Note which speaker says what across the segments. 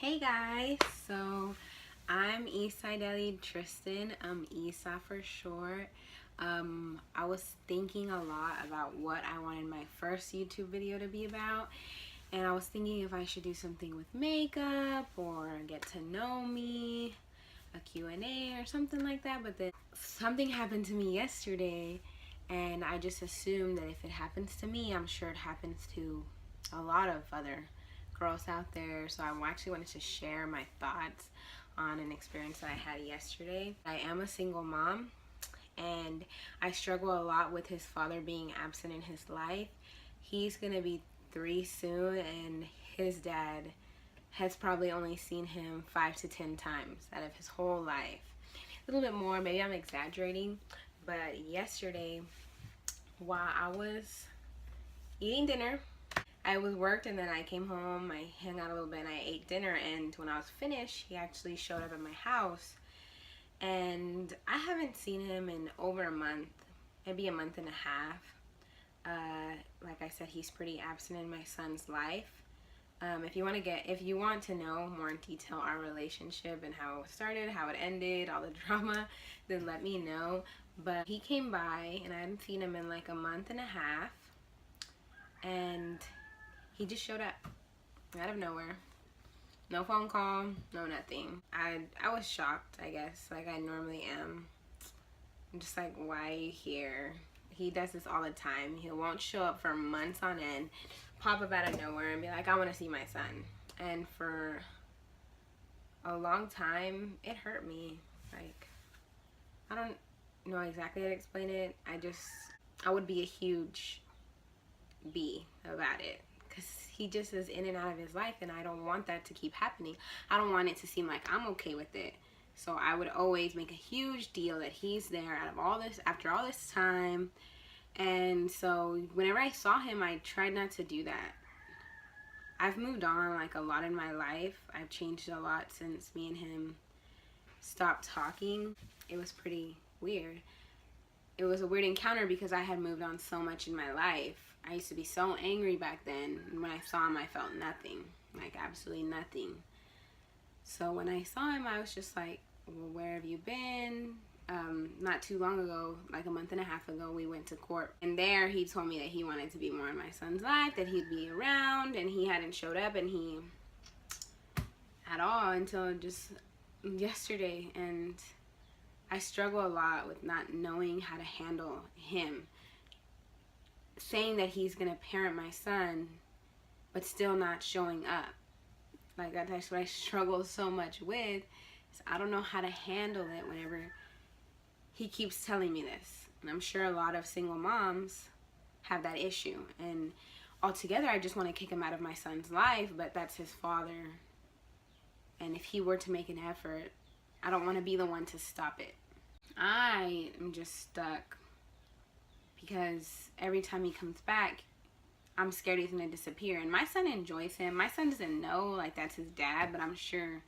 Speaker 1: Hey guys, so I'm Eastside Ellie Tristan, Esa for short. I was thinking a lot about what I wanted my first YouTube video to be about, and I was thinking if I should do something with makeup or get to know me, a Q&A or something like that, but then something happened to me yesterday, and I just assumed that if it happens to me, I'm sure it happens to a lot of other girls out there. So I actually wanted to share my thoughts on an experience that I had yesterday. I am a single mom, and I struggle a lot with his father being absent in his life. He's gonna be 3 soon, and his dad has probably only seen him 5 to 10 times out of his whole life. A little bit more, maybe I'm exaggerating, but yesterday while I was eating dinner, I was worked, and then I came home, I hung out a little bit, and I ate dinner, and when I was finished, he actually showed up at my house, and I haven't seen him in over a month, maybe a month and a half. Like I said, he's pretty absent in my son's life. If you want to know more in detail our relationship and how it started, how it ended, all the drama, then let me know. But he came by, and I hadn't seen him in like a month and a half, and he just showed up out of nowhere. No phone call, no nothing. I was shocked, I guess, like I normally am. I'm just like, why are you here? He does this all the time. He won't show up for months on end, pop up out of nowhere and be like, I want to see my son. And for a long time, it hurt me. Like, I don't know exactly how to explain it. I would be a huge B about it, because he just is in and out of his life, and I don't want that to keep happening. I don't want it to seem like I'm okay with it. So I would always make a huge deal that he's there after all this time. And so whenever I saw him, I tried not to do that. I've moved on like a lot in my life. I've changed a lot since me and him stopped talking. It was pretty weird. It was a weird encounter because I had moved on so much in my life. I used to be so angry back then. When I saw him, I felt nothing, like absolutely nothing. So when I saw him, I was just like, well, where have you been? Not too long ago, like a month and a half ago, we went to court. And there he told me that he wanted to be more in my son's life, that he'd be around, and he hadn't showed up at all until just yesterday. And I struggle a lot with not knowing how to handle him. Saying that he's going to parent my son, but still not showing up. Like, that's what I struggle so much with. Is I don't know how to handle it whenever he keeps telling me this. And I'm sure a lot of single moms have that issue. And altogether, I just want to kick him out of my son's life, but that's his father. And if he were to make an effort, I don't want to be the one to stop it. I am just stuck because every time he comes back, I'm scared he's gonna disappear. And my son enjoys him. My son doesn't know like that's his dad, but I'm sure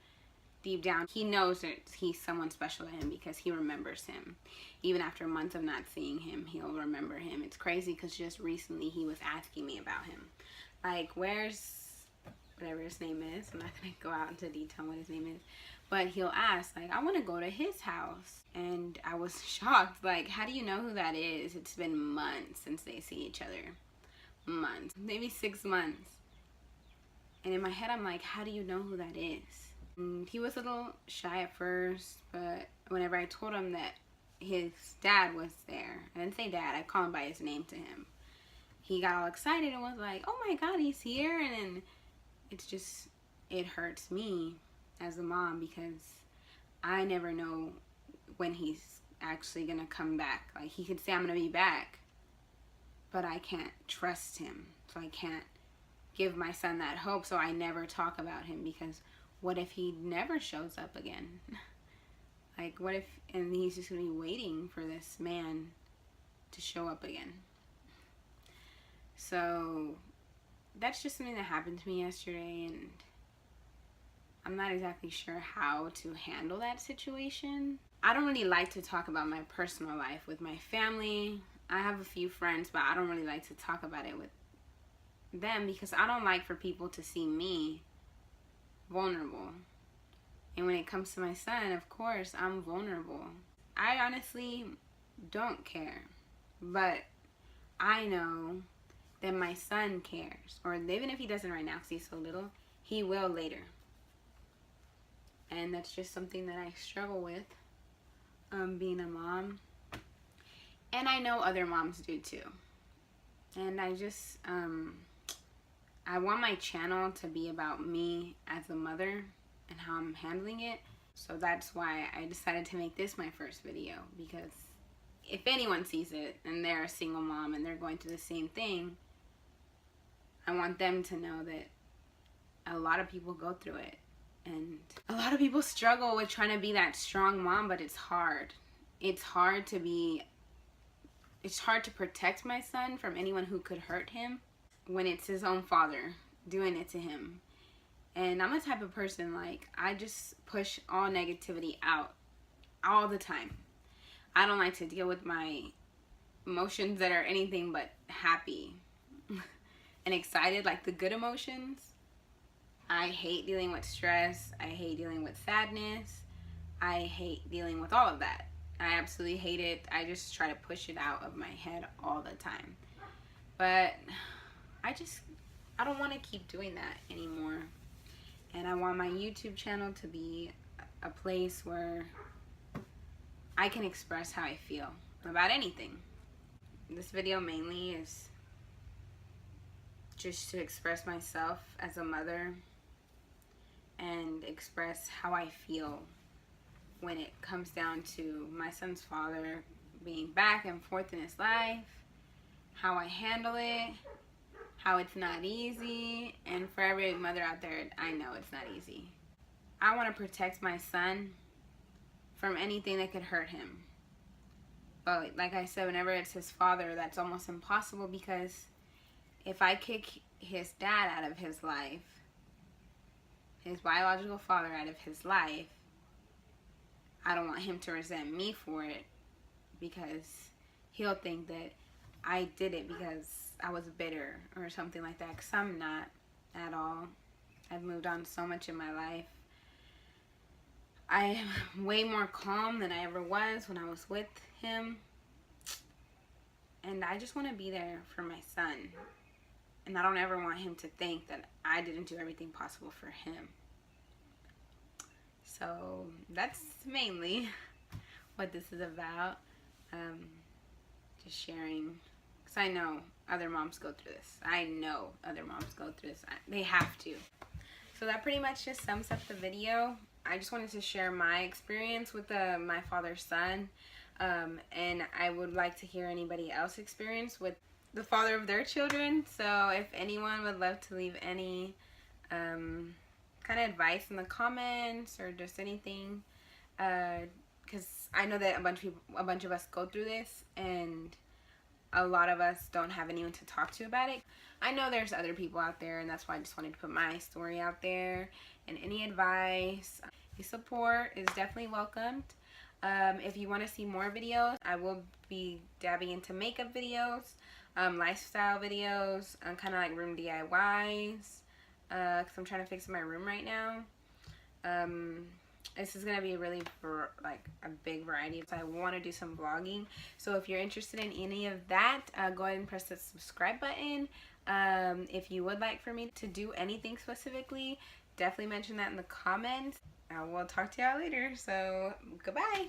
Speaker 1: deep down he knows that he's someone special to him because he remembers him. Even after months of not seeing him, he'll remember him. It's crazy because just recently he was asking me about him. Like, where's whatever his name is. I'm not gonna go out into detail what his name is. But he'll ask, like, I want to go to his house. And I was shocked. Like, how do you know who that is? It's been months since they see each other. Months. Maybe 6 months. And in my head, I'm like, how do you know who that is? And he was a little shy at first, but whenever I told him that his dad was there, I didn't say dad, I call him by his name to him. He got all excited and was like, oh my God, he's here. And then it hurts me as a mom because I never know when he's actually gonna come back. Like, he could say I'm gonna be back, but I can't trust him, so I can't give my son that hope. So I never talk about him, because what if he never shows up again? Like, what if, and he's just gonna be waiting for this man to show up again? So that's just something that happened to me yesterday, and I'm not exactly sure how to handle that situation. I don't really like to talk about my personal life with my family. I have a few friends, but I don't really like to talk about it with them because I don't like for people to see me vulnerable. And when it comes to my son, of course, I'm vulnerable. I honestly don't care. But I know that my son cares. Or even if he doesn't right now because he's so little, he will later. And that's just something that I struggle with, being a mom. And I know other moms do too. And I just, I want my channel to be about me as a mother and how I'm handling it. So that's why I decided to make this my first video, because if anyone sees it and they're a single mom and they're going through the same thing, I want them to know that a lot of people go through it. And a lot of people struggle with trying to be that strong mom, but it's hard. It's hard to protect my son from anyone who could hurt him when it's his own father doing it to him. And I'm the type of person, like, I just push all negativity out all the time. I don't like to deal with my emotions that are anything but happy and excited, like the good emotions. I hate dealing with stress. I hate dealing with sadness. I hate dealing with all of that. I absolutely hate it. I just try to push it out of my head all the time. But I don't want to keep doing that anymore. And I want my YouTube channel to be a place where I can express how I feel about anything. This video mainly is just to express myself as a mother and express how I feel when it comes down to my son's father being back and forth in his life, how I handle it, how it's not easy. And for every mother out there, I know it's not easy. I want to protect my son from anything that could hurt him. But like I said, whenever it's his father, that's almost impossible, because if I kick his dad out of his life, his biological father out of his life, I don't want him to resent me for it, because he'll think that I did it because I was bitter or something like that, because I'm not at all. I've moved on so much in my life. I am way more calm than I ever was when I was with him. And I just want to be there for my son. And I don't ever want him to think that I didn't do everything possible for him. So that's mainly what this is about. Just sharing. Because I know other moms go through this. I know other moms go through this. They have to. So that pretty much just sums up the video. I just wanted to share my experience with my father's son. And I would like to hear anybody else's experience with the father of their children. So if anyone would love to leave any kind of advice in the comments or just anything, because I know that a bunch of us go through this, and a lot of us don't have anyone to talk to about it. I know there's other people out there, and that's why I just wanted to put my story out there. And any advice, support is definitely welcomed. If you want to see more videos, I will be dabbing into makeup videos, lifestyle videos, kind of like room DIYs, because I'm trying to fix my room right now. This is going to be really a big variety. So I want to do some vlogging. So if you're interested in any of that, go ahead and press the subscribe button. If you would like for me to do anything specifically, definitely mention that in the comments. I will talk to y'all later. So goodbye.